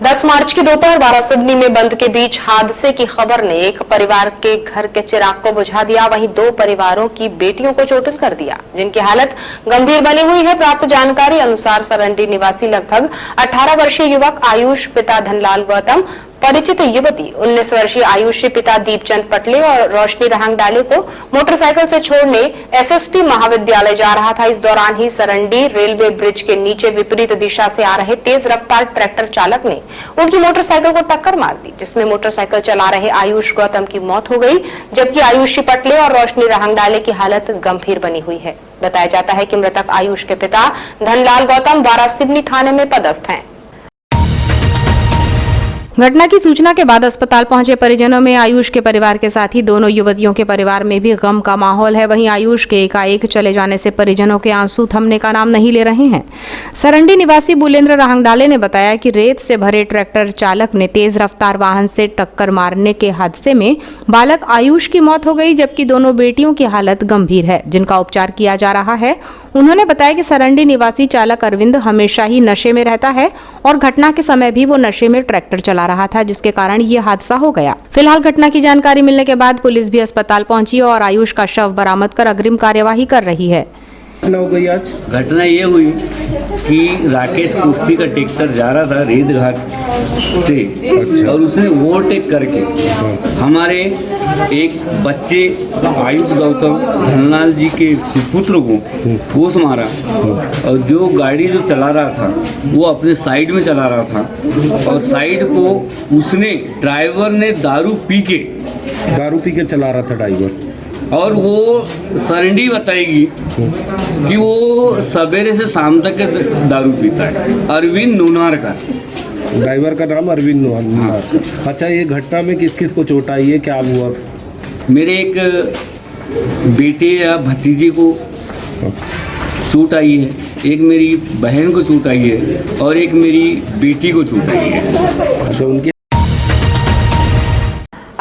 10 मार्च की दोपहर वारासिवनी में बंद के बीच हादसे की खबर ने एक परिवार के घर के चिराग को बुझा दिया, वहीं 2 परिवारों की बेटियों को चोटिल कर दिया, जिनकी हालत गंभीर बनी हुई है। प्राप्त जानकारी अनुसार सरंडी निवासी लगभग 18 वर्षीय युवक आयुष, पिता धनलाल गौतम, परिचित युवती 19 वर्षीय आयुष, पिता दीपचंद पटले और रोशनी रहांगडाले को मोटरसाइकिल से छोड़ने एसएसपी महाविद्यालय जा रहा था। इस दौरान ही सरंडी रेलवे ब्रिज के नीचे विपरीत दिशा से आ रहे तेज रफ्तार ट्रैक्टर चालक ने उनकी मोटरसाइकिल को टक्कर मार दी, जिसमें मोटरसाइकिल चला रहे आयुष गौतम की मौत हो गई, जबकि आयुषी पटले और रोशनी रहांगडाले की हालत गंभीर बनी हुई है। बताया जाता है कि मृतक आयुष के पिता धनलाल गौतम वारासिवनी थाने में पदस्थ हैं। घटना की सूचना के बाद अस्पताल पहुंचे परिजनों में आयुष के परिवार के साथ ही दोनों युवतियों के परिवार में भी गम का माहौल है। वहीं आयुष के एकाएक चले जाने से परिजनों के आंसू थमने का नाम नहीं ले रहे हैं। सरंडी निवासी बुलेंद्र रहांगडाले ने बताया कि रेत से भरे ट्रैक्टर चालक ने तेज रफ्तार वाहन से टक्कर मारने के हादसे में बालक आयुष की मौत हो गई, जबकि दोनों बेटियों की हालत गंभीर है, जिनका उपचार किया जा रहा है। उन्होंने बताया कि सरंडी निवासी चालक अरविंद हमेशा ही नशे में रहता है और घटना के समय भी वो नशे में ट्रैक्टर चला रहा था, जिसके कारण ये हादसा हो गया। फिलहाल घटना की जानकारी मिलने के बाद पुलिस भी अस्पताल पहुंची और आयुष का शव बरामद कर अग्रिम कार्यवाही कर रही है। घटना हो गई आज। घटना ये हुई कि राकेश कुश्ती का ट्रैक्टर जा रहा था रेत घाट से और उसने ओवरटेक करके हमारे एक बच्चे आयुष गौतम धनलाल जी के सुपुत्र को ठोस मारा और जो गाड़ी जो चला रहा था वो अपने साइड में चला रहा था और साइड को उसने ड्राइवर ने दारू पी के चला रहा था ड्राइवर, और वो सरंडी बताएगी कि वो सवेरे से शाम तक दारू पीता है। अरविंद नूनार का ड्राइवर का नाम अरविंद नूनार। अच्छा, ये घटना में किस किस को चोट आई है, क्या हुआ? मेरे एक बेटे या भतीजे को चोट आई है, एक मेरी बहन को चोट आई है और एक मेरी बेटी को चोट आई है। तो उनके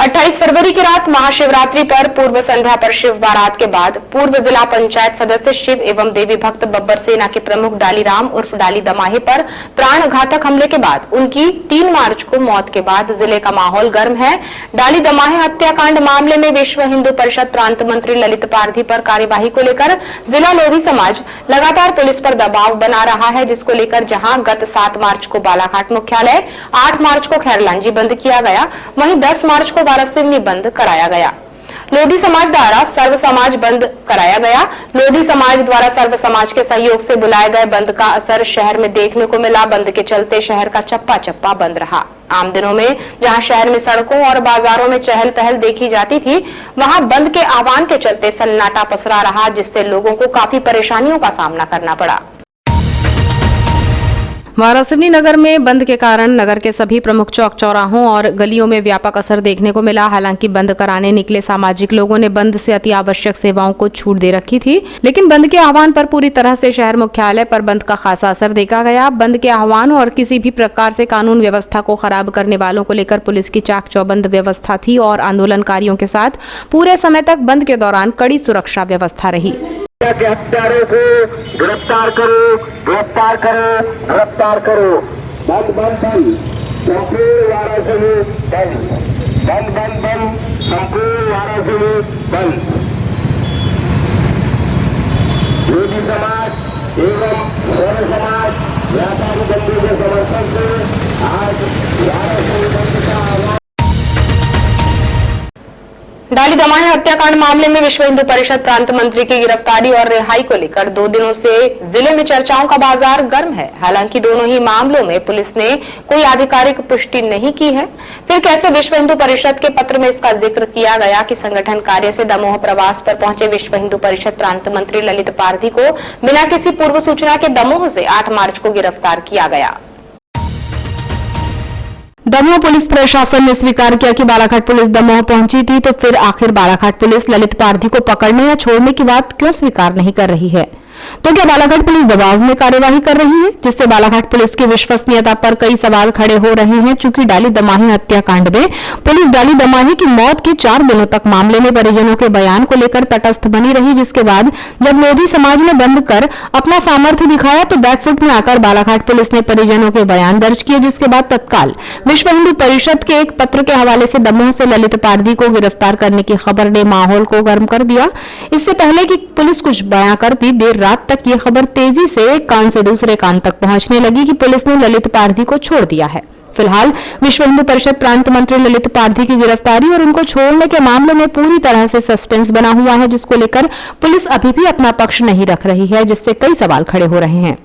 28 फरवरी की रात महाशिवरात्रि पर पूर्व संध्या पर शिव बारात के बाद पूर्व जिला पंचायत सदस्य शिव एवं देवी भक्त बब्बर सेना के प्रमुख डाली राम उर्फ डाली दमाहे पर प्राण घातक हमले के बाद उनकी 3 मार्च को मौत के बाद जिले का माहौल गर्म है। डाली दमाहे हत्याकांड मामले में विश्व हिंदू परिषद प्रांत मंत्री ललित पारधी पर कार्यवाही को लेकर जिला लोधी समाज लगातार पुलिस पर दबाव बना रहा है, जिसको लेकर जहां गत 7 मार्च को बालाघाट मुख्यालय, 8 मार्च को खैरलांजी बंद किया गया, वहीं 10 मार्च को वारासिवनी बंद कराया गया। लोधी समाज द्वारा सर्व समाज बंद कराया गया। लोधी समाज द्वारा सर्व समाज के सहयोग से बुलाए गए बंद का असर शहर में देखने को मिला। बंद के चलते शहर का चप्पा चप्पा बंद रहा। आम दिनों में जहां शहर में सड़कों और बाजारों में चहल पहल देखी जाती थी, वहां बंद के आह्वान के चलते सन्नाटा पसरा रहा, जिससे लोगों को काफी परेशानियों का सामना करना पड़ा। वारासिवनी नगर में बंद के कारण नगर के सभी प्रमुख चौक चौराहों और गलियों में व्यापक असर देखने को मिला। हालांकि बंद कराने निकले सामाजिक लोगों ने बंद से अति आवश्यक सेवाओं को छूट दे रखी थी, लेकिन बंद के आह्वान पर पूरी तरह से शहर मुख्यालय पर बंद का खासा असर देखा गया। बंद के आह्वान और किसी भी प्रकार से कानून व्यवस्था को खराब करने वालों को लेकर पुलिस की चाक चौबंद व्यवस्था थी और आंदोलनकारियों के साथ पूरे समय तक बंद के दौरान कड़ी सुरक्षा व्यवस्था रही। के हत्यारों को गिरफ्तार करो, गिरफ्तार करो, गिरफ्तार करो। बंद बंद बंद संपूर्ण वारासिवनी बंद, बंद बंद बंद संपूर्ण वारासिवनी बंद। लोधी समाज एवं सर्व समाज व्यापारी बंधु के समर्थन से आज वारासिवनी बंद का आह्वान। डाली दमाहे हत्याकांड मामले में विश्व हिंदू परिषद प्रांत मंत्री की गिरफ्तारी और रिहाई को लेकर 2 दिनों से जिले में चर्चाओं का बाजार गर्म है। हालांकि दोनों ही मामलों में पुलिस ने कोई आधिकारिक पुष्टि नहीं की है। फिर कैसे विश्व हिंदू परिषद के पत्र में इसका जिक्र किया गया कि संगठन कार्य से दमोह प्रवास पर पहुंचे विश्व हिंदू परिषद प्रांत मंत्री ललित पारधी को बिना किसी पूर्व सूचना के दमोह से 8 मार्च को गिरफ्तार किया गया। दमोह पुलिस प्रशासन ने स्वीकार किया कि बालाघाट पुलिस दमोह पहुंची थी, तो फिर आखिर बालाघाट पुलिस ललित पारधी को पकड़ने या छोड़ने की बात क्यों स्वीकार नहीं कर रही है? तो क्या बालाघाट पुलिस दबाव में कार्यवाही कर रही है, जिससे बालाघाट पुलिस की विश्वसनीयता पर कई सवाल खड़े हो रहे हैं। चूंकि डाली दमाही हत्याकांड में पुलिस डाली दमाही की मौत के 4 दिनों तक मामले में परिजनों के बयान को लेकर तटस्थ बनी रही, जिसके बाद जब लोधी समाज ने बंद कर अपना सामर्थ्य दिखाया तो बैकफुट में आकर बालाघाट पुलिस ने परिजनों के बयान दर्ज किए, जिसके बाद तत्काल विश्व हिंदू परिषद के एक पत्र के हवाले से दमोह से ललित पारधी को गिरफ्तार करने की खबर ने माहौल को गर्म कर दिया। इससे पहले कि पुलिस कुछ बयां करती, देर रात तक ये खबर तेजी से एक कान से दूसरे कान तक पहुंचने लगी कि पुलिस ने ललित पारधी को छोड़ दिया है। फिलहाल विश्व हिंदू परिषद प्रांत मंत्री ललित पारधी की गिरफ्तारी और उनको छोड़ने के मामले में पूरी तरह से सस्पेंस बना हुआ है, जिसको लेकर पुलिस अभी भी अपना पक्ष नहीं रख रही है, जिससे कई सवाल खड़े हो रहे हैं।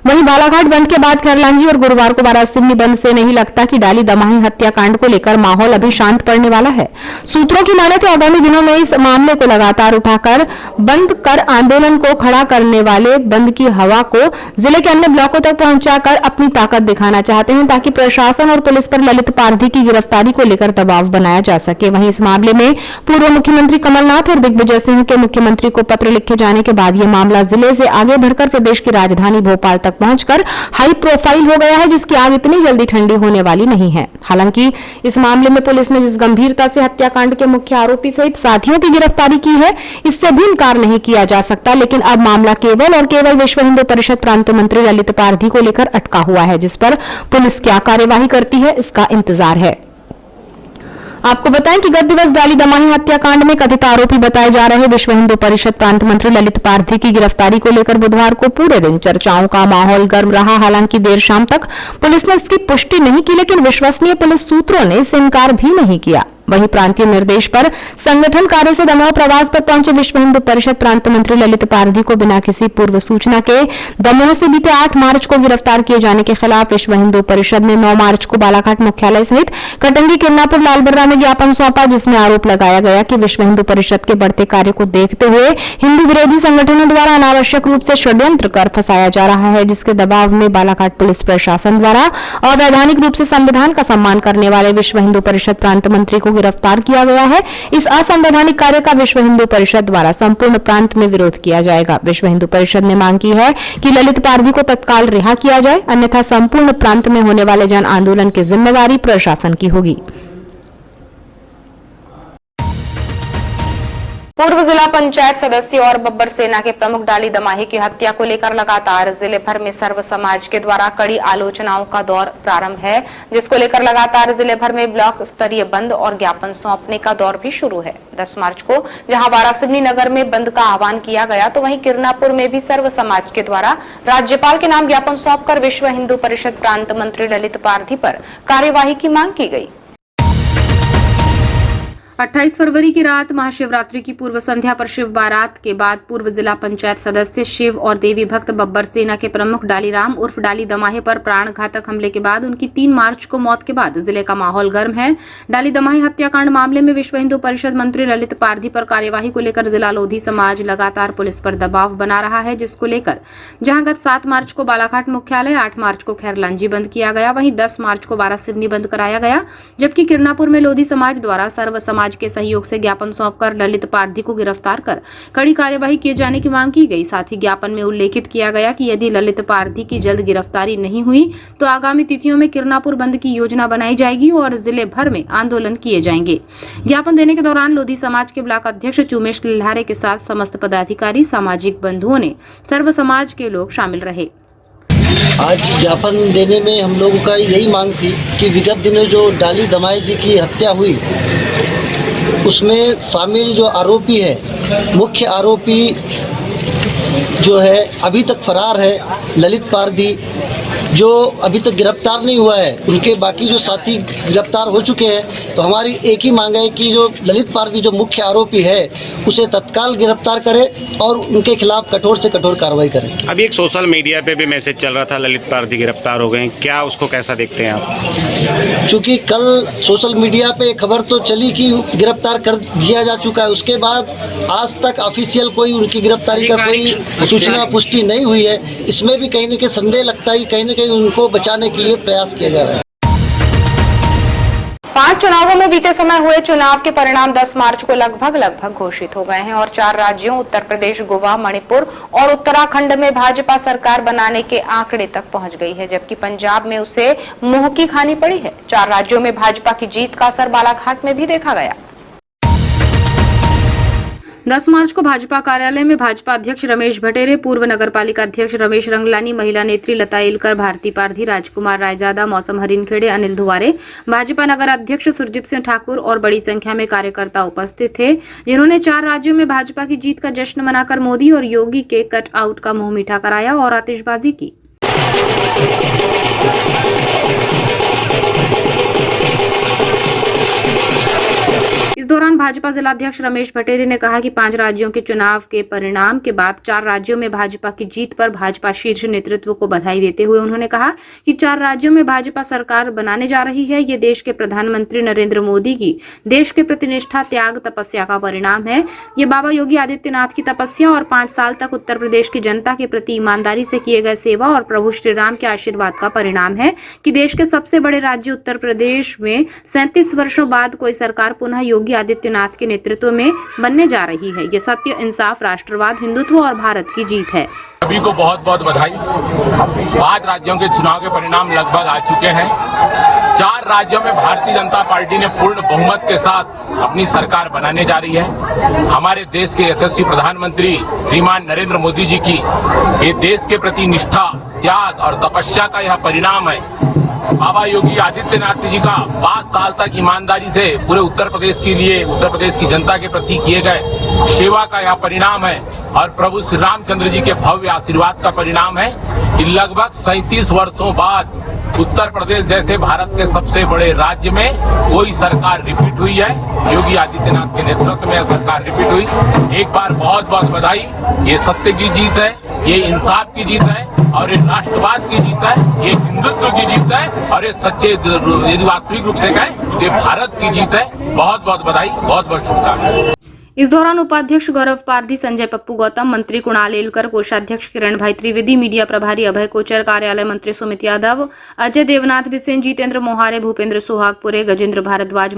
वहीं बालाघाट बंद के बाद खैरलांजी और गुरुवार को वारासिवनी बंद से नहीं लगता कि डाली दमाही हत्याकांड को लेकर माहौल अभी शांत पड़ने वाला है। सूत्रों की माने तो आगामी दिनों में इस मामले को लगातार उठाकर बंद कर आंदोलन को खड़ा करने वाले बंद की हवा को जिले के अन्य ब्लॉकों तक पहुंचाकर अपनी ताकत दिखाना चाहते हैं, ताकि प्रशासन और पुलिस पर ललित पारधी की गिरफ्तारी को लेकर दबाव बनाया जा सके। वहीं इस मामले में पूर्व मुख्यमंत्री कमलनाथ और दिग्विजय सिंह के मुख्यमंत्री को पत्र लिखे जाने के बाद यह मामला जिले से आगे बढ़कर प्रदेश की राजधानी भोपाल तक पहुंचकर हाई प्रोफाइल हो गया है, जिसकी आग इतनी जल्दी ठंडी होने वाली नहीं है। हालांकि इस मामले में पुलिस ने जिस गंभीरता से हत्याकांड के मुख्य आरोपी सहित साथियों की गिरफ्तारी की है, इससे भी इनकार नहीं किया जा सकता, लेकिन अब मामला केवल और केवल विश्व हिंदू परिषद प्रांत मंत्री ललित पारधी को लेकर अटका हुआ है, जिस पर पुलिस क्या कार्यवाही करती है, इसका इंतजार है। आपको बताएं कि गत दिवस डाली दमाही हत्याकांड में कथित आरोपी बताए जा रहे विश्व हिंदू परिषद प्रांत मंत्री ललित पारधी की गिरफ्तारी को लेकर बुधवार को पूरे दिन चर्चाओं का माहौल गर्म रहा। हालांकि देर शाम तक पुलिस ने इसकी पुष्टि नहीं की, लेकिन विश्वसनीय पुलिस सूत्रों ने इससे इनकार भी नहीं किया। वहीं प्रांतीय निर्देश पर संगठन कार्य से दमोह प्रवास पर पहुंचे विश्व हिंदू परिषद प्रांत मंत्री ललित पारधी को बिना किसी पूर्व सूचना के दमोह से बीते 8 मार्च को गिरफ्तार किए जाने के खिलाफ विश्व हिंदू परिषद ने 9 मार्च को बालाघाट मुख्यालय सहित कटंगी, किरनापुर, लालबर्रा में ज्ञापन सौंपा, जिसमें आरोप लगाया गया कि विश्व हिंदू परिषद के बढ़ते कार्य को देखते हुए हिंदू विरोधी संगठनों द्वारा अनावश्यक रूप से षड्यंत्र कर फंसाया जा रहा है, जिसके दबाव में बालाघाट पुलिस प्रशासन द्वारा अवैधानिक रूप से संविधान का सम्मान करने वाले विश्व हिंदू परिषद प्रांत मंत्री को गिरफ्तार किया गया है। इस असंवैधानिक कार्य का विश्व हिंदू परिषद द्वारा संपूर्ण प्रांत में विरोध किया जाएगा। विश्व हिंदू परिषद ने मांग की है कि ललित पारधी को तत्काल रिहा किया जाए, अन्यथा संपूर्ण प्रांत में होने वाले जन आंदोलन की जिम्मेदारी प्रशासन की होगी। पूर्व जिला पंचायत सदस्य और बब्बर सेना के प्रमुख डाली दमाही की हत्या को लेकर लगातार जिले भर में सर्व समाज के द्वारा कड़ी आलोचनाओं का दौर प्रारंभ है, जिसको लेकर लगातार जिले भर में ब्लॉक स्तरीय बंद और ज्ञापन सौंपने का दौर भी शुरू है। 10 मार्च को जहां वारासिवनी नगर में बंद का आह्वान किया गया, तो वहीं किरनापुर में भी सर्व समाज के द्वारा राज्यपाल के नाम ज्ञापन सौंपकर विश्व हिंदू परिषद प्रांत मंत्री ललित पारधी पर कार्यवाही की मांग की गई। 28 फरवरी की रात महाशिवरात्रि की पूर्व संध्या पर शिव बारात के बाद पूर्व जिला पंचायत सदस्य शिव और देवी भक्त बब्बर सेना के प्रमुख डालीराम उर्फ डाली दमाहे पर प्राण घातक हमले के बाद उनकी 3 मार्च को मौत के बाद जिले का माहौल गर्म है। डाली दमाही हत्याकांड मामले में विश्व हिंदू परिषद मंत्री ललित पारधी पर कार्यवाही को लेकर जिला लोधी समाज लगातार पुलिस पर दबाव बना रहा है, जिसको लेकर जहां गत 7 मार्च को बालाघाट मुख्यालय, 8 मार्च को खैरलांजी बंद किया गया, वहीं 10 मार्च को वारासिवनी बंद कराया गया, जबकि किरनापुर में लोधी समाज द्वारा सर्व समाज के सहयोग से ज्ञापन सौंपकर ललित पारधी को गिरफ्तार कर कड़ी कार्यवाही किए जाने की मांग की गई। साथ ही ज्ञापन में उल्लेखित किया गया कि यदि ललित पारधी की जल्द गिरफ्तारी नहीं हुई तो आगामी तिथियों में किरनापुर बंद की योजना बनाई जाएगी और जिले भर में आंदोलन किए जाएंगे। ज्ञापन देने के दौरान लोधी समाज के ब्लॉक अध्यक्ष चुमेश लल्हारे के साथ समस्त पदाधिकारी, सामाजिक बंधुओं ने सर्व समाज के लोग शामिल रहे। आज ज्ञापन देने में हम लोगों का यही मांग थी कि विगत दिनों जो डाली दमाही जी की हत्या हुई उसमें शामिल जो आरोपी है, मुख्य आरोपी जो है अभी तक फरार है ललित पारधी, जो अभी तक गिरफ्तार नहीं हुआ है, उनके बाकी जो साथी गिरफ्तार हो चुके हैं। तो हमारी एक ही मांग है कि जो ललित पारधी जो मुख्य आरोपी है उसे तत्काल गिरफ्तार करें और उनके खिलाफ कठोर से कठोर कार्रवाई करें। अभी एक सोशल मीडिया पे भी मैसेज चल रहा था ललित पारधी गिरफ्तार हो गए, क्या उसको कैसा देखते हैं आप? चूँकि कल सोशल मीडिया पे खबर तो चली कि गिरफ्तार कर दिया जा चुका है, उसके बाद आज तक ऑफिशियल कोई उनकी गिरफ्तारी का कोई सूचना पुष्टि नहीं हुई है। इसमें भी कहीं न कहीं संदेह लगता है कि कहीं न कहीं उनको बचाने के लिए प्रयास किया जा रहा है। 5 चुनावों में बीते समय हुए चुनाव के परिणाम 10 मार्च को लगभग घोषित हो गए हैं और 4 राज्यों उत्तर प्रदेश, गोवा, मणिपुर और उत्तराखंड में भाजपा सरकार बनाने के आंकड़े तक पहुंच गई है, जबकि पंजाब में उसे मुंह की खानी पड़ी है। 4 राज्यों में भाजपा की जीत का असर बालाघाट में भी देखा गया। 10 मार्च को भाजपा कार्यालय में भाजपा अध्यक्ष रमेश भटेरे, पूर्व नगरपालिका अध्यक्ष रमेश रंगलानी, महिला नेत्री लता एलकर, भारती पारधी, राजकुमार रायजादा, मौसम हरिनखेड़े, अनिल धुवारे, भाजपा नगर अध्यक्ष सुरजीत सिंह ठाकुर और बड़ी संख्या में कार्यकर्ता उपस्थित थे, जिन्होंने 4 राज्यों में भाजपा की जीत का जश्न मनाकर मोदी और योगी के कट आउट का मुंह मीठा कराया और आतिशबाजी की। इस दौरान भाजपा जिलाध्यक्ष रमेश भटेरे ने कहा कि 5 राज्यों के चुनाव के परिणाम के बाद 4 राज्यों में भाजपा की जीत पर भाजपा शीर्ष नेतृत्व को बधाई देते हुए उन्होंने कहा कि 4 राज्यों में भाजपा सरकार बनाने जा रही है। ये देश के प्रधानमंत्री नरेंद्र मोदी की देश के प्रति निष्ठा, त्याग, तपस्या का परिणाम है। ये बाबा योगी आदित्यनाथ की तपस्या और 5 साल तक उत्तर प्रदेश की जनता के प्रति ईमानदारी से किए गए सेवा और प्रभु श्री राम के आशीर्वाद का परिणाम है कि देश के सबसे बड़े राज्य उत्तर प्रदेश में 37 वर्षों बाद कोई सरकार पुनः योगी आदित्यनाथ के नेतृत्व में बनने जा रही है। ये सत्य, इंसाफ, राष्ट्रवाद, हिंदुत्व और भारत की जीत है। सभी को बहुत बहुत बधाई। 5 राज्यों के चुनाव के परिणाम लगभग आ चुके हैं। 4 राज्यों में भारतीय जनता पार्टी ने पूर्ण बहुमत के साथ अपनी सरकार बनाने जा रही है। हमारे देश के यशस्वी प्रधानमंत्री श्रीमान नरेंद्र मोदी जी की ये देश के प्रति निष्ठा, त्याग और तपस्या का यह परिणाम है। बाबा योगी आदित्यनाथ जी का 5 साल तक ईमानदारी से पूरे उत्तर प्रदेश के लिए, उत्तर प्रदेश की जनता के प्रति किए गए सेवा का यह परिणाम है और प्रभु श्री रामचंद्र जी के भव्य आशीर्वाद का परिणाम है कि लगभग 37 वर्षों बाद उत्तर प्रदेश जैसे भारत के सबसे बड़े राज्य में कोई सरकार रिपीट हुई है। योगी आदित्यनाथ के नेतृत्व में सरकार रिपीट हुई। एक बार बहुत बहुत बधाई। ये सत्य की जीत है, ये इंसाफ की जीत है और ये राष्ट्रवाद की जीत है, ये हिंदुत्व की जीत है और ये सच्चे यदि वास्तविक रूप से कहें ये भारत की जीत है। बहुत बहुत बधाई, बहुत बहुत शुभकामनाएं। इस दौरान उपाध्यक्ष गौरव पारधी, संजय पप्पू गौतम, मंत्री कुणाल एलकर, कोषाध्यक्ष किरण भाई त्रिवेदी, मीडिया प्रभारी अभय कोचर, कार्यालय मंत्री सुमित यादव, अजय देवनाथ बिसेन, जितेंद्र मोहारे, भूपेंद्र सुहागपुरे, गजेंद्र भारद्वाज,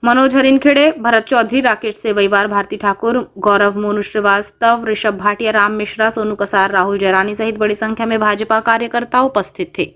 मनोज हरिनखेड़े, भरत चौधरी, राकेश सेवईवार, भारती ठाकुर, गौरव मोनू श्रीवास्तव, ऋषभ भाटिया, राम मिश्रा, सोनू कसार, राहुल जयरानी सहित बड़ी संख्या में भाजपा कार्यकर्ता उपस्थित थे।